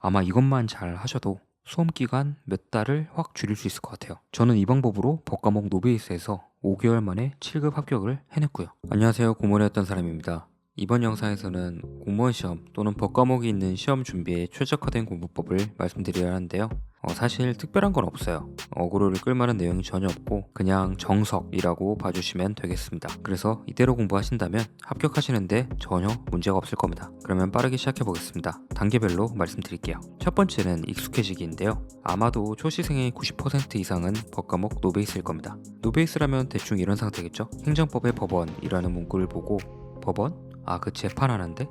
아마 이것만 잘 하셔도 수험 기간 몇 달을 확 줄일 수 있을 것 같아요. 저는 이 방법으로 법과목 노베이스에서 5개월 만에 7급 합격을 해냈고요. 안녕하세요, 공무원이었던 사람입니다. 이번 영상에서는 공무원 시험 또는 법과목이 있는 시험 준비에 최적화된 공부법을 말씀드려야 하는데요. 사실 특별한 건 없어요. 어그로를 끌만한 내용이 전혀 없고 그냥 정석이라고 봐주시면 되겠습니다. 그래서 이대로 공부하신다면 합격하시는데 전혀 문제가 없을 겁니다. 그러면 빠르게 시작해 보겠습니다. 단계별로 말씀드릴게요. 첫 번째는 익숙해지기인데요. 아마도 초시생의 90% 이상은 법과목 노베이스일 겁니다. 노베이스라면 대충 이런 상태겠죠. 행정법의 법원이라는 문구를 보고 법원? 그 재판하는데?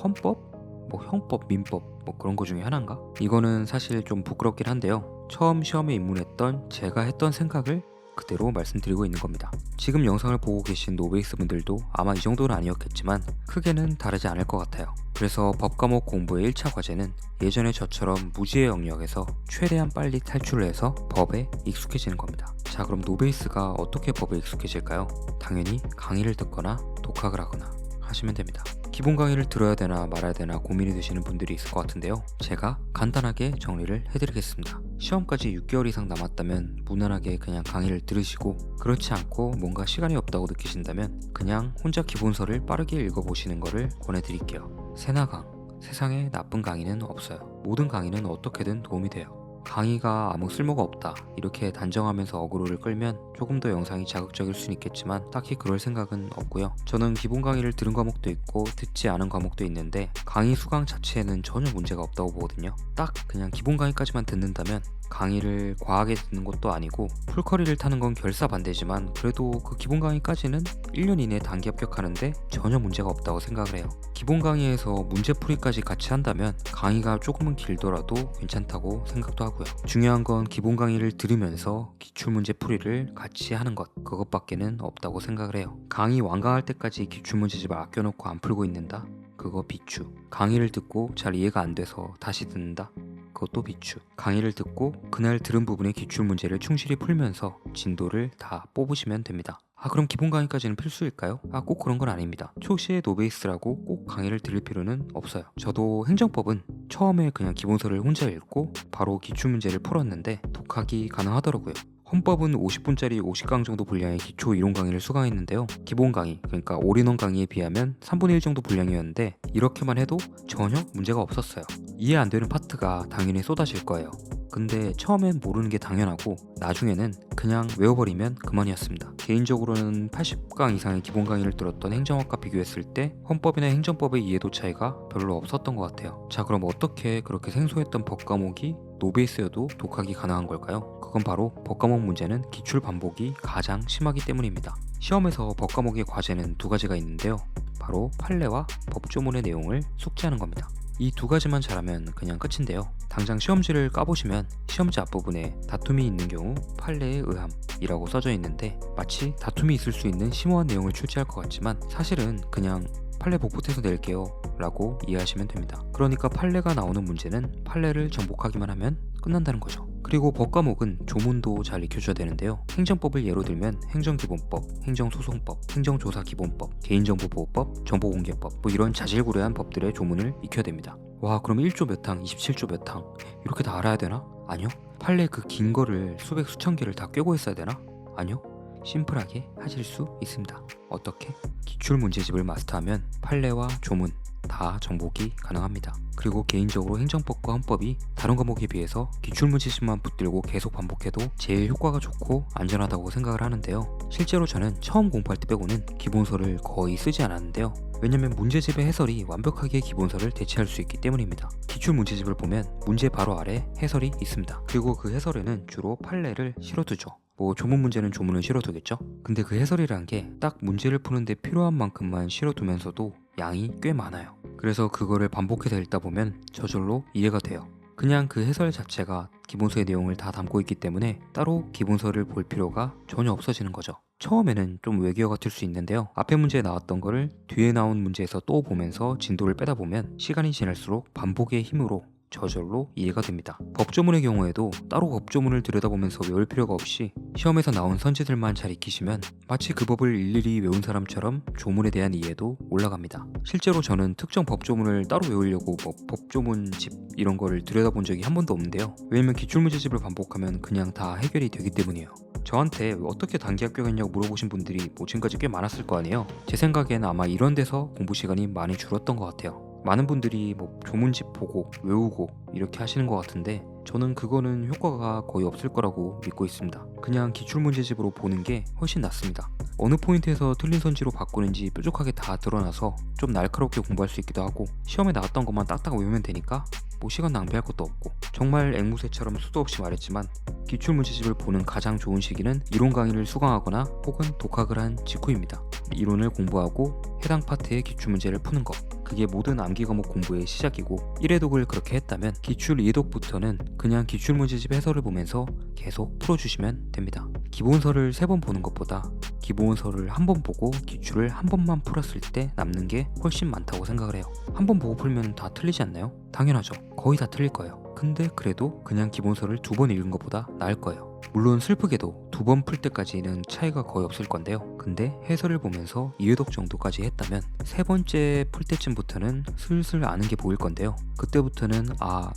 헌법? 뭐 형법, 민법 뭐 그런 거 중에 하나인가? 이거는 사실 좀 부끄럽긴 한데요. 처음 시험에 입문했던 제가 했던 생각을 그대로 말씀드리고 있는 겁니다. 지금 영상을 보고 계신 노베이스 분들도 아마 이 정도는 아니었겠지만 크게는 다르지 않을 것 같아요. 그래서 법과목 공부의 1차 과제는 예전에 저처럼 무지의 영역에서 최대한 빨리 탈출을 해서 법에 익숙해지는 겁니다. 자, 그럼 노베이스가 어떻게 법에 익숙해질까요? 당연히 강의를 듣거나 독학을 하거나 하시면 됩니다. 기본 강의를 들어야 되나 말아야 되나 고민이 되시는 분들이 있을 것 같은데요. 제가 간단하게 정리를 해드리겠습니다. 시험까지 6개월 이상 남았다면 무난하게 그냥 강의를 들으시고, 그렇지 않고 뭔가 시간이 없다고 느끼신다면 그냥 혼자 기본서를 빠르게 읽어보시는 것을 권해드릴게요. 세나강, 세상에 나쁜 강의는 없어요. 모든 강의는 어떻게든 도움이 돼요. 강의가 아무 쓸모가 없다 이렇게 단정하면서 어그로를 끌면 조금 더 영상이 자극적일 수는 있겠지만 딱히 그럴 생각은 없고요. 저는 기본 강의를 들은 과목도 있고 듣지 않은 과목도 있는데 강의 수강 자체에는 전혀 문제가 없다고 보거든요. 딱 그냥 기본 강의까지만 듣는다면 강의를 과하게 듣는 것도 아니고 풀커리를 타는 건 결사반대지만 그래도 그 기본 강의까지는 1년 이내에 단기 합격하는데 전혀 문제가 없다고 생각을 해요. 기본 강의에서 문제풀이까지 같이 한다면 강의가 조금은 길더라도 괜찮다고 생각도 하고요. 중요한 건 기본 강의를 들으면서 기출문제풀이를 같이 하는 것, 그것밖에는 없다고 생각을 해요. 강의 완강할 때까지 기출문제집을 아껴놓고 안 풀고 있는다? 그거 비추. 강의를 듣고 잘 이해가 안 돼서 다시 듣는다? 그것도 비추. 강의를 듣고 그날 들은 부분의 기출문제를 충실히 풀면서 진도를 다 뽑으시면 됩니다. 그럼 기본 강의까지는 필수일까요? 꼭 그런 건 아닙니다. 초시의 노베이스라고 꼭 강의를 들을 필요는 없어요. 저도 행정법은 처음에 그냥 기본서를 혼자 읽고 바로 기출문제를 풀었는데 독학이 가능하더라고요. 헌법은 50분짜리 50강 정도 분량의 기초 이론 강의를 수강했는데요. 기본 강의, 그러니까 올인원 강의에 비하면 3분의 1 정도 분량이었는데 이렇게만 해도 전혀 문제가 없었어요. 이해 안 되는 파트가 당연히 쏟아질 거예요. 근데 처음엔 모르는 게 당연하고 나중에는 그냥 외워버리면 그만이었습니다. 개인적으로는 80강 이상의 기본 강의를 들었던 행정학과 비교했을 때 헌법이나 행정법의 이해도 차이가 별로 없었던 것 같아요. 자, 그럼 어떻게 그렇게 생소했던 법과목이 노베이스여도 독학이 가능한 걸까요? 그건 바로 법과목 문제는 기출 반복이 가장 심하기 때문입니다. 시험에서 법과목의 과제는 두 가지가 있는데요. 바로 판례와 법조문의 내용을 숙지하는 겁니다. 이 두 가지만 잘하면 그냥 끝인데요. 당장 시험지를 까보시면 시험지 앞부분에 다툼이 있는 경우 판례에 의함이라고 써져 있는데 마치 다툼이 있을 수 있는 심오한 내용을 출제할 것 같지만 사실은 그냥 판례 복붙해서 낼게요 라고 이해하시면 됩니다. 그러니까 판례가 나오는 문제는 판례를 정복하기만 하면 끝난다는 거죠. 그리고 법과목은 조문도 잘 익혀줘야 되는데요. 행정법을 예로 들면 행정기본법, 행정소송법, 행정조사기본법, 개인정보보호법, 정보공개법 뭐 이런 자질구레한 법들의 조문을 익혀야 됩니다. 와, 그럼 1조 몇 항, 27조 몇 항 이렇게 다 알아야 되나? 아니요. 판례 그 긴 거를 수백 수천 개를 다 꿰고 있어야 되나? 아니요. 심플하게 하실 수 있습니다. 어떻게? 기출문제집을 마스터하면 판례와 조문 다 정복이 가능합니다. 그리고 개인적으로 행정법과 헌법이 다른 과목에 비해서 기출문제집만 붙들고 계속 반복해도 제일 효과가 좋고 안전하다고 생각을 하는데요. 실제로 저는 처음 공부할 때 빼고는 기본서를 거의 쓰지 않았는데요. 왜냐면 문제집의 해설이 완벽하게 기본서를 대체할 수 있기 때문입니다. 기출문제집을 보면 문제 바로 아래 해설이 있습니다. 그리고 그 해설에는 주로 판례를 실어두죠. 뭐 조문 문제는 조문을 실어두겠죠. 근데 그 해설이란 게 딱 문제를 푸는데 필요한 만큼만 실어두면서도 양이 꽤 많아요. 그래서 그거를 반복해서 읽다 보면 저절로 이해가 돼요. 그냥 그 해설 자체가 기본서의 내용을 다 담고 있기 때문에 따로 기본서를 볼 필요가 전혀 없어지는 거죠. 처음에는 좀 외계어 같을 수 있는데요. 앞에 문제에 나왔던 거를 뒤에 나온 문제에서 또 보면서 진도를 빼다 보면 시간이 지날수록 반복의 힘으로 저절로 이해가 됩니다. 법조문의 경우에도 따로 법조문을 들여다보면서 외울 필요가 없이 시험에서 나온 선지들만 잘 익히시면 마치 그 법을 일일이 외운 사람처럼 조문에 대한 이해도 올라갑니다. 실제로 저는 특정 법조문을 따로 외우려고 법조문집 이런 거를 들여다본 적이 한 번도 없는데요. 왜냐면 기출문제집을 반복하면 그냥 다 해결이 되기 때문이에요. 저한테 어떻게 단기 합격했냐고 물어보신 분들이 지금까지 꽤 많았을 거 아니에요. 제 생각엔 아마 이런 데서 공부 시간이 많이 줄었던 것 같아요. 많은 분들이 조문집 보고 외우고 이렇게 하시는 것 같은데 저는 그거는 효과가 거의 없을 거라고 믿고 있습니다. 그냥 기출문제집으로 보는 게 훨씬 낫습니다. 어느 포인트에서 틀린 선지로 바꾸는지 뾰족하게 다 드러나서 좀 날카롭게 공부할 수 있기도 하고 시험에 나왔던 것만 딱딱 외우면 되니까 시간 낭비할 것도 없고 정말 앵무새처럼 수도 없이 말했지만 기출문제집을 보는 가장 좋은 시기는 이론 강의를 수강하거나 혹은 독학을 한 직후입니다. 이론을 공부하고 해당 파트의 기출문제를 푸는 것, 그게 모든 암기 과목 공부의 시작이고 1회독을 그렇게 했다면 기출 2회독부터는 그냥 기출문제집 해설을 보면서 계속 풀어주시면 됩니다. 기본서를 3번 보는 것보다 기본서를 한 번 보고 기출을 한 번만 풀었을 때 남는 게 훨씬 많다고 생각을 해요. 한 번 보고 풀면 다 틀리지 않나요? 당연하죠. 거의 다 틀릴 거예요. 근데 그래도 그냥 기본서를 2번 읽은 것보다 나을 거예요. 물론 슬프게도 2번 풀 때까지는 차이가 거의 없을 건데요. 근데 해설을 보면서 2회독 정도까지 했다면 3번째 풀 때쯤부터는 슬슬 아는 게 보일 건데요. 그때부터는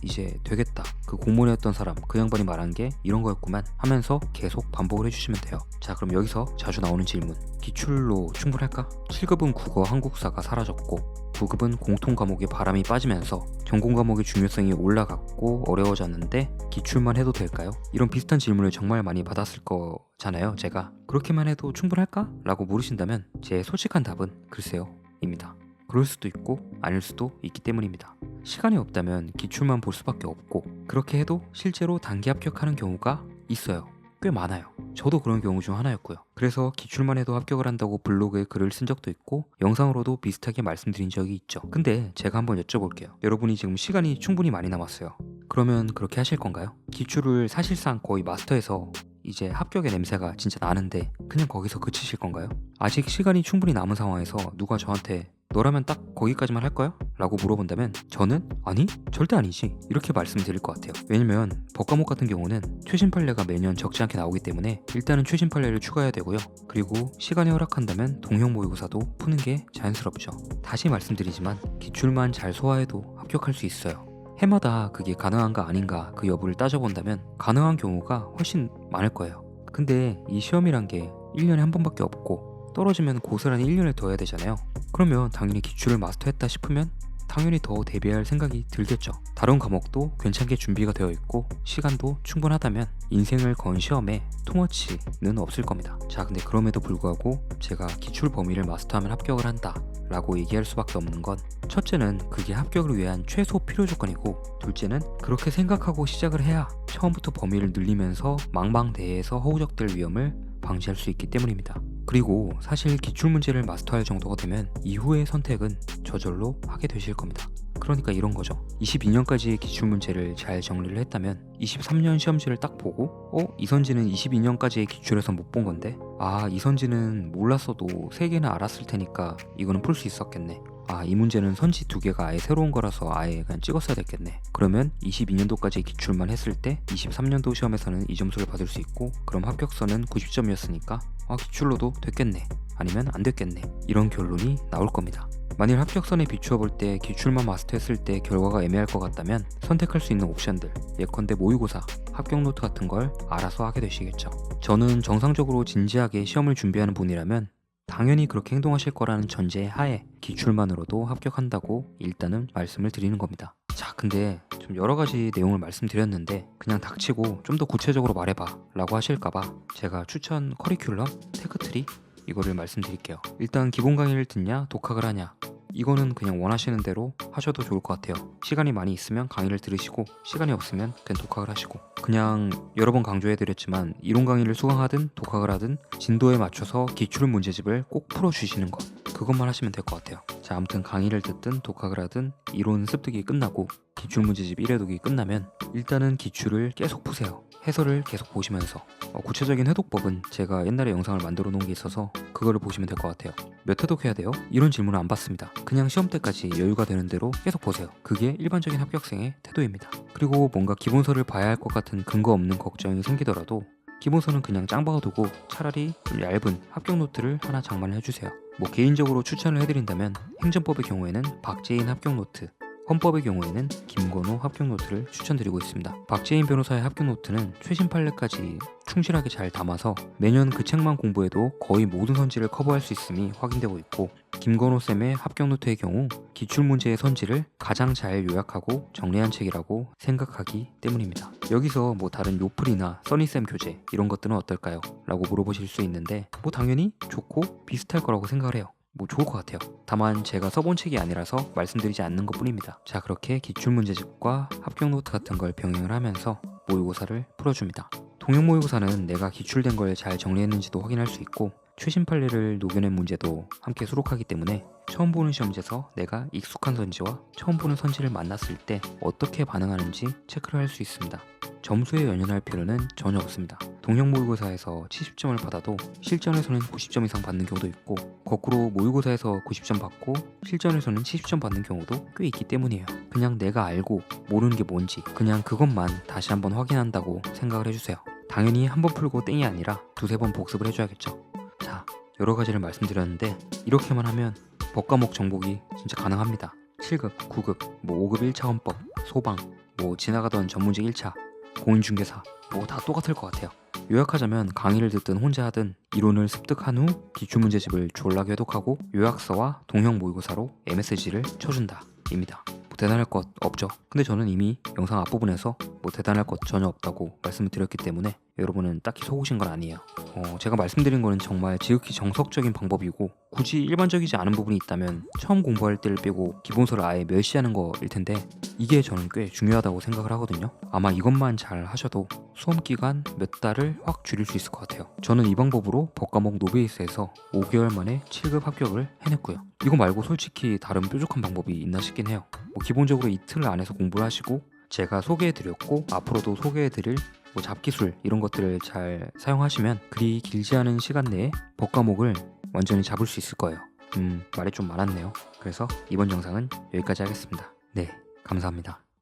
이제 되겠다. 그 공무원이었던 사람, 그 양반이 말한 게 이런 거였구만 하면서 계속 반복을 해주시면 돼요. 자, 그럼 여기서 자주 나오는 질문. 기출로 충분할까? 7급은 국어, 한국사가 사라졌고 9급은 공통 과목에 바람이 빠지면서 전공 과목의 중요성이 올라갔고 어려워졌는데 기출만 해도 될까요? 이런 비슷한 질문을 정말 많이 받았을 거잖아요. 제가 그렇게만 해도 충분할까? 라고 물으신다면 제 솔직한 답은 글쎄요 입니다. 그럴 수도 있고 아닐 수도 있기 때문입니다. 시간이 없다면 기출만 볼 수밖에 없고 그렇게 해도 실제로 단기 합격하는 경우가 있어요. 꽤 많아요. 저도 그런 경우 중 하나였고요. 그래서 기출만 해도 합격을 한다고 블로그에 글을 쓴 적도 있고 영상으로도 비슷하게 말씀드린 적이 있죠. 근데 제가 한번 여쭤볼게요. 여러분이 지금 시간이 충분히 많이 남았어요. 그러면 그렇게 하실 건가요? 기출을 사실상 거의 마스터해서 이제 합격의 냄새가 진짜 나는데 그냥 거기서 그치실 건가요? 아직 시간이 충분히 남은 상황에서 누가 저한테 너라면 딱 거기까지만 할 거야? 라고 물어본다면 저는 아니 절대 아니지 이렇게 말씀드릴 것 같아요. 왜냐면 법과목 같은 경우는 최신 판례가 매년 적지 않게 나오기 때문에 일단은 최신 판례를 추가해야 되고요. 그리고 시간이 허락한다면 동형 모의고사도 푸는 게 자연스럽죠. 다시 말씀드리지만 기출만 잘 소화해도 합격할 수 있어요. 해마다 그게 가능한가 아닌가 그 여부를 따져본다면 가능한 경우가 훨씬 많을 거예요. 근데 이 시험이란 게 1년에 한 번밖에 없고 떨어지면 고스란히 1년을 더 해야 되잖아요. 그러면 당연히 기출을 마스터했다 싶으면 당연히 더 대비할 생각이 들겠죠. 다른 과목도 괜찮게 준비가 되어 있고 시간도 충분하다면 인생을 건 시험에 투머치는 없을 겁니다. 자, 근데 그럼에도 불구하고 제가 기출 범위를 마스터하면 합격을 한다 라고 얘기할 수밖에 없는 건 첫째는 그게 합격을 위한 최소 필요 조건이고 둘째는 그렇게 생각하고 시작을 해야 처음부터 범위를 늘리면서 망망대해에서 허우적될 위험을 방지할 수 있기 때문입니다. 그리고 사실 기출문제를 마스터할 정도가 되면 이후의 선택은 저절로 하게 되실 겁니다. 그러니까 이런 거죠. 22년까지의 기출문제를 잘 정리를 했다면 23년 시험지를 딱 보고 이 선지는 22년까지의 기출에서 못 본 건데 이 선지는 몰랐어도 3개는 알았을 테니까 이거는 풀 수 있었겠네. 이 문제는 선지 2개가 아예 새로운 거라서 아예 그냥 찍었어야 됐겠네. 그러면 22년도까지 기출만 했을 때 23년도 시험에서는 이 점수를 받을 수 있고 그럼 합격선은 90점이었으니까 기출로도 됐겠네. 아니면 안 됐겠네. 이런 결론이 나올 겁니다. 만일 합격선에 비추어 볼 때 기출만 마스터했을 때 결과가 애매할 것 같다면 선택할 수 있는 옵션들, 예컨대 모의고사, 합격 노트 같은 걸 알아서 하게 되시겠죠. 저는 정상적으로 진지하게 시험을 준비하는 분이라면 당연히 그렇게 행동하실 거라는 전제 하에 기출만으로도 합격한다고 일단은 말씀을 드리는 겁니다. 자, 근데 좀 여러 가지 내용을 말씀드렸는데 그냥 닥치고 좀 더 구체적으로 말해봐 라고 하실까봐 제가 추천 커리큘럼, 테크트리 이거를 말씀드릴게요. 일단 기본 강의를 듣냐 독학을 하냐 이거는 그냥 원하시는 대로 하셔도 좋을 것 같아요. 시간이 많이 있으면 강의를 들으시고 시간이 없으면 그냥 독학을 하시고 그냥 여러 번 강조해드렸지만 이론 강의를 수강하든 독학을 하든 진도에 맞춰서 기출 문제집을 꼭 풀어주시는 것 그것만 하시면 될 것 같아요. 자, 아무튼 강의를 듣든 독학을 하든 이론 습득이 끝나고 기출문제집 1회독이 끝나면 일단은 기출을 계속 푸세요. 해설을 계속 보시면서 구체적인 해독법은 제가 옛날에 영상을 만들어 놓은 게 있어서 그거를 보시면 될 것 같아요. 몇 회독 해야 돼요? 이런 질문을 안 받습니다. 그냥 시험 때까지 여유가 되는 대로 계속 보세요. 그게 일반적인 합격생의 태도입니다. 그리고 뭔가 기본서를 봐야 할 것 같은 근거 없는 걱정이 생기더라도 기본서는 그냥 짱 박아두고 차라리 좀 얇은 합격 노트를 하나 장만을 해주세요. 뭐 개인적으로 추천을 해드린다면 행정법의 경우에는 박재인 합격 노트, 헌법의 경우에는 김건호 합격 노트를 추천드리고 있습니다. 박재인 변호사의 합격 노트는 최신 판례까지 충실하게 잘 담아서 매년 그 책만 공부해도 거의 모든 선지를 커버할 수 있음이 확인되고 있고, 김건호 쌤의 합격 노트의 경우 기출문제의 선지를 가장 잘 요약하고 정리한 책이라고 생각하기 때문입니다. 여기서 뭐 다른 요플이나 써니쌤 교재 이런 것들은 어떨까요? 라고 물어보실 수 있는데 뭐 당연히 좋고 비슷할 거라고 생각을 해요. 뭐 좋을 것 같아요. 다만 제가 써본 책이 아니라서 말씀드리지 않는 것 뿐입니다. 자, 그렇게 기출문제집과 합격 노트 같은 걸 병행을 하면서 모의고사를 풀어줍니다. 통역 모의고사는 내가 기출된 걸 잘 정리했는지도 확인할 수 있고 최신 판례를 녹여낸 문제도 함께 수록하기 때문에 처음 보는 시험지에서 내가 익숙한 선지와 처음 보는 선지를 만났을 때 어떻게 반응하는지 체크를 할 수 있습니다. 점수에 연연할 필요는 전혀 없습니다. 동형 모의고사에서 70점을 받아도 실전에서는 90점 이상 받는 경우도 있고, 거꾸로 모의고사에서 90점 받고 실전에서는 70점 받는 경우도 꽤 있기 때문이에요. 그냥 내가 알고 모르는 게 뭔지 그냥 그것만 다시 한번 확인한다고 생각을 해주세요. 당연히 한 번 풀고 땡이 아니라 두세 번 복습을 해줘야겠죠. 자, 여러 가지를 말씀드렸는데 이렇게만 하면 법과목 정복이 진짜 가능합니다. 7급, 9급, 뭐 5급 1차 헌법, 소방, 뭐 지나가던 전문직 1차, 공인중개사 뭐 다 똑같을 것 같아요. 요약하자면 강의를 듣든 혼자 하든 이론을 습득한 후 기출문제집을 졸라게 해독하고 요약서와 동형 모의고사로 MSG를 쳐준다 입니다. 뭐 대단할 것 없죠. 근데 저는 이미 영상 앞부분에서 뭐 대단할 것 전혀 없다고 말씀을 드렸기 때문에 여러분은 딱히 속으신 건 아니에요. 제가 말씀드린 거는 정말 지극히 정석적인 방법이고 굳이 일반적이지 않은 부분이 있다면 처음 공부할 때를 빼고 기본서를 아예 멸시하는 거일 텐데 이게 저는 꽤 중요하다고 생각을 하거든요. 아마 이것만 잘 하셔도 수험 기간 몇 달을 확 줄일 수 있을 것 같아요. 저는 이 방법으로 법과목 노베이스에서 5개월 만에 7급 합격을 해냈고요. 이거 말고 솔직히 다른 뾰족한 방법이 있나 싶긴 해요. 뭐 기본적으로 이틀 안에서 공부를 하시고 제가 소개해드렸고 앞으로도 소개해드릴 뭐 잡기술 이런 것들을 잘 사용하시면 그리 길지 않은 시간 내에 법과목을 완전히 잡을 수 있을 거예요. 말이 좀 많았네요. 그래서 이번 영상은 여기까지 하겠습니다. 네, 감사합니다.